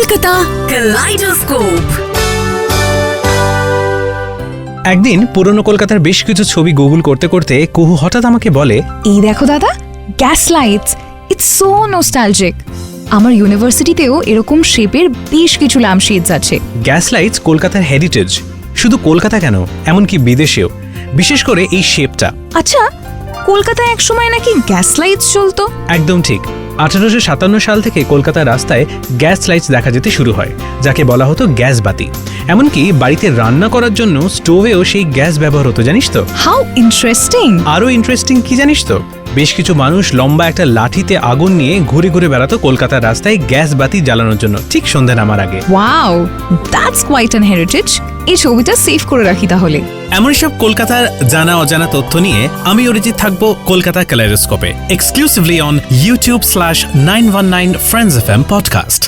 কলকাতা কালাইডোস্কোপ। একদিন পুরনো কলকাতার বেশ কিছু ছবি গুগল করতে করতে কুহু হঠাৎ আমাকে বলে, এই দেখো দাদা, gas lights, it's so nostalgic. আমার ইউনিভার্সিটিতেও এরকম শেপের বেশ কিছু ল্যাম্পশেডস আছে। গ্যাস লাইটস কলকাতার হেরিটেজ। শুধু কলকাতা কেন, এমনকি বিদেশেও, বিশেষ করে এই শেপটা। আচ্ছা, কলকাতায় একসময় নাকি গ্যাস লাইটস চলতো? একদম ঠিক। 1857 সাল থেকে কলকাতার রাস্তায় গ্যাস লাইটস দেখা যেতে শুরু হয়, যাকে বলা হতো গ্যাস বাতি। এমনকি বাড়িতে রান্না করার জন্য স্টোভেও সেই গ্যাস ব্যবহার হতো, জানিস তো? How interesting. আরো ইন্টারেস্টিং কি জানিস তো, বেশ কিছু মানুষ লম্বা একটা লাঠিতে আগুন নিয়ে ঘুরে ঘুরে বেড়াতো কলকাতার রাস্তায় গ্যাস বাতি জ্বালানোর জন্য, ঠিক সন্ধ্যা নামার আগে। Wow, that's quite an heritage. এই ছবিটা সেভ করে রাখি তাহলে। এমন সব কলকাতার জানা অজানা তথ্য নিয়ে আমি অরিজিৎ থাকবো কলকাতা ক্যালাইডোস্কোপে, exclusively on YouTube/919 Friends FM podcast.